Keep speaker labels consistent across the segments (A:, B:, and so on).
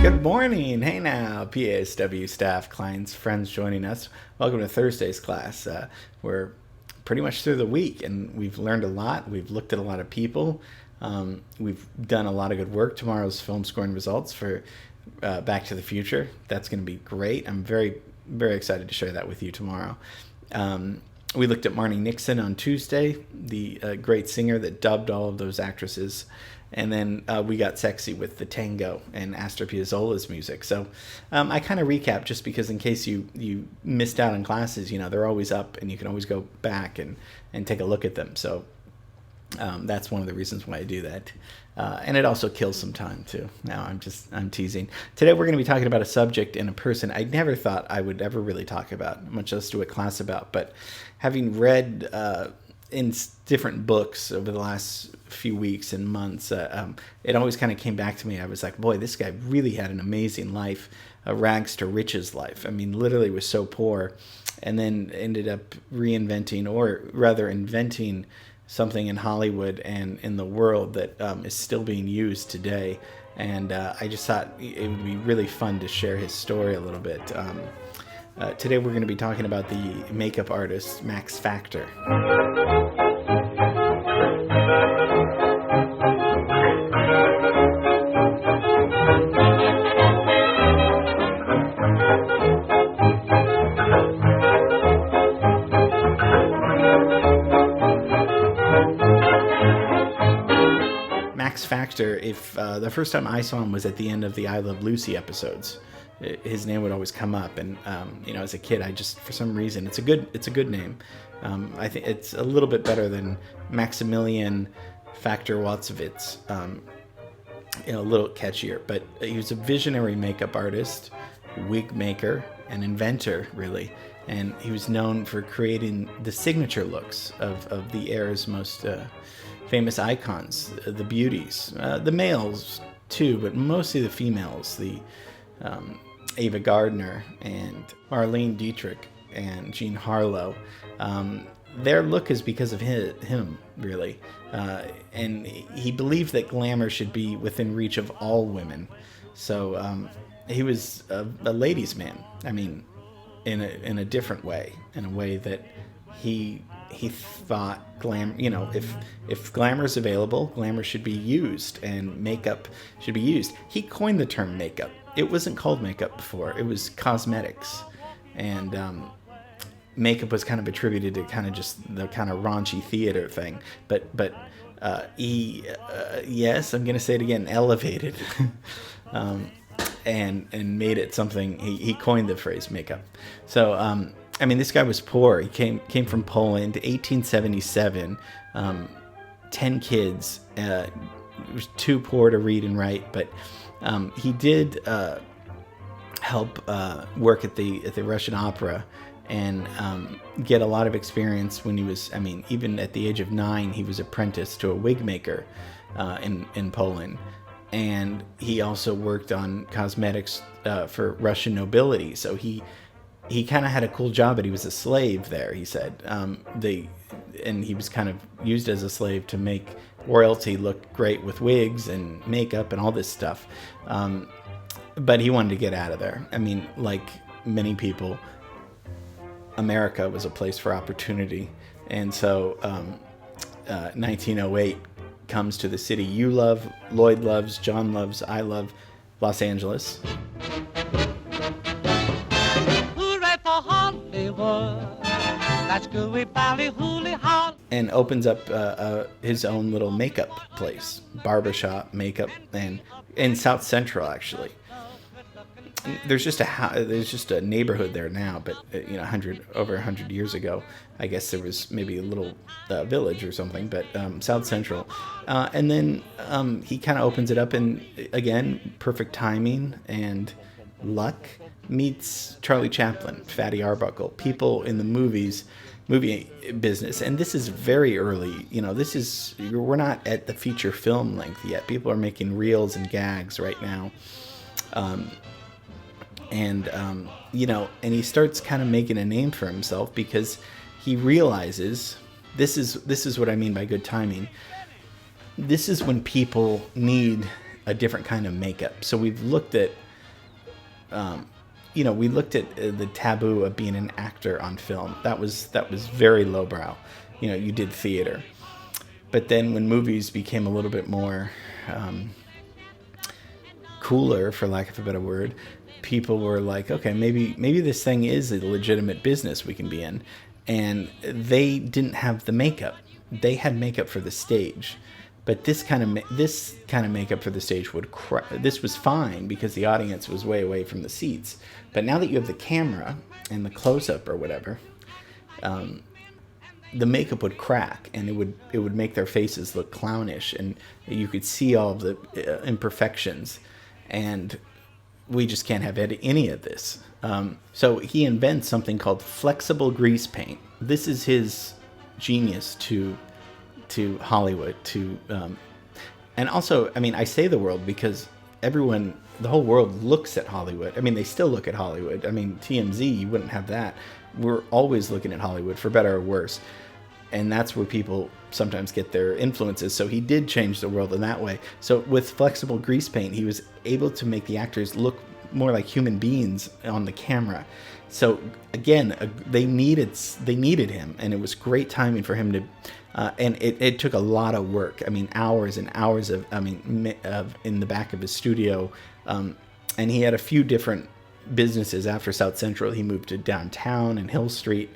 A: Good morning. Hey now, PASW staff, clients, friends joining us. Welcome to Thursday's class. We're pretty much through the week and we've learned a lot. We've looked at a lot of people. We've done a lot of good work. Tomorrow's film scoring results for Back to the Future. That's going to be great. I'm very, very excited to share that with you tomorrow. We looked at Marni Nixon on Tuesday, the great singer that dubbed all of those actresses. And then we got sexy with the tango and Astor Piazzolla's music. So I kind of recap just because in case you missed out on classes, they're always up and you can always go back and take a look at them. So that's one of the reasons why I do that. And it also kills some time too. Now I'm teasing. Today we're going to be talking about a subject and a person I never thought I would ever really talk about, much less do a class about. But having read in different books over the last few weeks and months, it always kind of came back to me. I was like, boy, this guy really had an amazing life, a rags to riches life. I mean, literally was so poor and then ended up reinventing, or rather inventing, something in Hollywood and in the world that is still being used today. And I just thought it would be really fun to share his story a little bit. Today we're going to be talking about the makeup artist Max Factor. Max Factor, if the first time I saw him was at the end of the I Love Lucy episodes. His name would always come up, and as a kid, I just, for some reason, it's a good name. I think it's a little bit better than Maximilian Factor Watzowitz, a little catchier. But he was a visionary makeup artist, wig maker, and inventor, really. And he was known for creating the signature looks of the era's most famous icons, the beauties, the males too, but mostly the females. The Ava Gardner and Marlene Dietrich and Jean Harlow. Their look is because of him, really. And he believed that glamour should be within reach of all women. So he was a ladies' man. I mean, in a different way, in a way that he thought if glamour is available, glamour should be used and makeup should be used. He coined the term makeup. It wasn't called makeup before. It was cosmetics. And makeup was kind of attributed to kind of just the kind of raunchy theater thing. But he, yes, I'm going to say it again, elevated and made it something. He coined the phrase makeup. So, this guy was poor. He came from Poland, 1877, 10 kids. He was too poor to read and write, but he did help work at the Russian Opera and get a lot of experience when he was, even at the age of 9, he was apprenticed to a wig maker in Poland. And he also worked on cosmetics for Russian nobility. So he kind of had a cool job, but he was a slave there, he said. And he was kind of used as a slave to make royalty look great with wigs and makeup and all this stuff. But he wanted to get out of there. Like many people, America was a place for opportunity. And so 1908 comes to the city you love, Lloyd loves, John loves, I love, Los Angeles. And opens up his own little makeup place, barbershop, makeup, and in South Central actually. There's just a neighborhood there now, but over 100 years ago, I guess there was maybe a little village or something, but South Central, and then he kind of opens it up, and again, perfect timing and luck. Meets Charlie Chaplin, Fatty Arbuckle, people in the movie business. And this is very early, we're not at the feature film length yet. People are making reels and gags right now. And he starts kind of making a name for himself because he realizes this is what I mean by good timing. This is when people need a different kind of makeup. So we've looked at we looked at the taboo of being an actor on film. That was very lowbrow. You did theater. But then when movies became a little bit more cooler, for lack of a better word, people were like, okay, maybe this thing is a legitimate business we can be in. And they didn't have the makeup. They had makeup for the stage. But this kind of makeup for the stage this was fine because the audience was way away from the seats. But now that you have the camera and the close-up or whatever, the makeup would crack, and it would make their faces look clownish, and you could see all of the imperfections. And we just can't have any of this. So he invents something called flexible grease paint. This is his genius to Hollywood, and also, I say the world because the whole world looks at Hollywood. They still look at Hollywood. TMZ, you wouldn't have that. We're always looking at Hollywood, for better or worse. And that's where people sometimes get their influences. So he did change the world in that way. So with flexible grease paint, he was able to make the actors look more like human beings on the camera. So again, they needed him, and it was great timing for him to. And it took a lot of work. Hours and hours of in the back of his studio. And he had a few different businesses after South Central. He moved to downtown and Hill Street.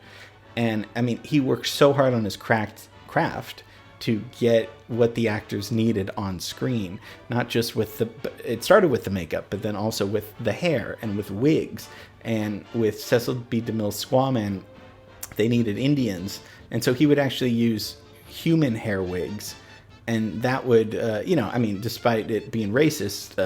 A: And he worked so hard on his craft to get what the actors needed on screen. Not just it started with the makeup, but then also with the hair and with wigs. And with Cecil B. DeMille's Squaw Man, they needed Indians. And so he would actually use human hair wigs. And that would, despite it being racist,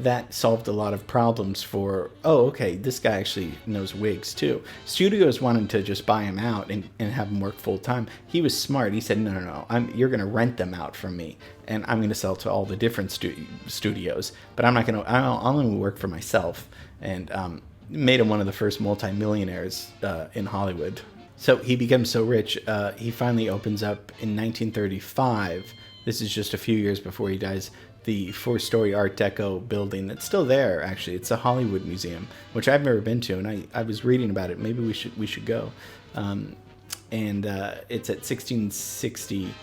A: that solved a lot of problems for, this guy actually knows wigs too. Studios wanted to just buy him out and have him work full time. He was smart. He said, no, you're going to rent them out from me, and I'm going to sell to all the different studios, but I'll only work for myself. And made him one of the first multimillionaires in Hollywood. So he becomes so rich, he finally opens up in 1935. This is just a few years before he dies. The 4-story Art Deco building that's still there, actually. It's a Hollywood museum, which I've never been to, and I was reading about it. Maybe we should go. And it's at 1660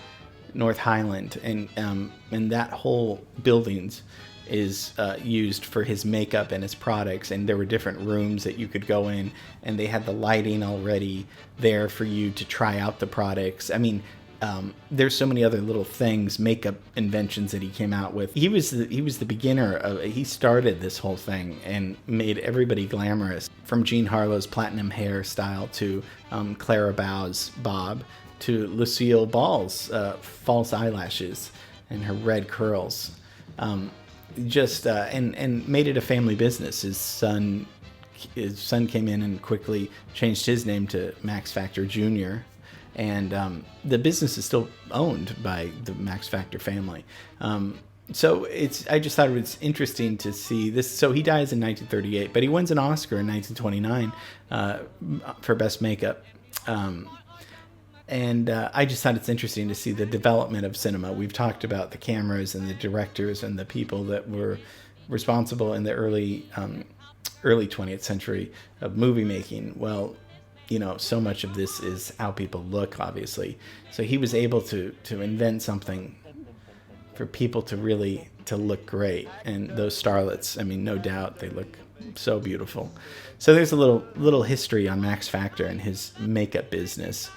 A: North Highland, and that whole buildings is used for his makeup and his products, and there were different rooms that you could go in, and they had the lighting already there for you to try out the products. There's so many other little things, makeup inventions that he came out with. He was the beginner. He started this whole thing and made everybody glamorous, from Jean Harlow's platinum hairstyle to Clara Bow's bob to Lucille Ball's false eyelashes and her red curls. And made it a family business. His son came in and quickly changed his name to Max Factor Jr., and the business is still owned by the Max Factor family. So I just thought it was interesting to see this. So he dies in 1938, but he wins an Oscar in 1929 for Best Makeup. And I just thought it's interesting to see the development of cinema. We've talked about the cameras and the directors and the people that were responsible in the early 20th century of movie making. Well, so much of this is how people look, obviously. So he was able to invent something for people to look great. And those starlets, no doubt, they look so beautiful. So there's a little history on Max Factor and his makeup business.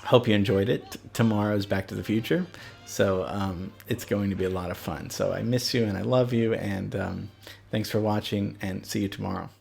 A: Hope you enjoyed it. Tomorrow's Back to the Future, so it's going to be a lot of fun. So I miss you and I love you, and thanks for watching, and see you tomorrow.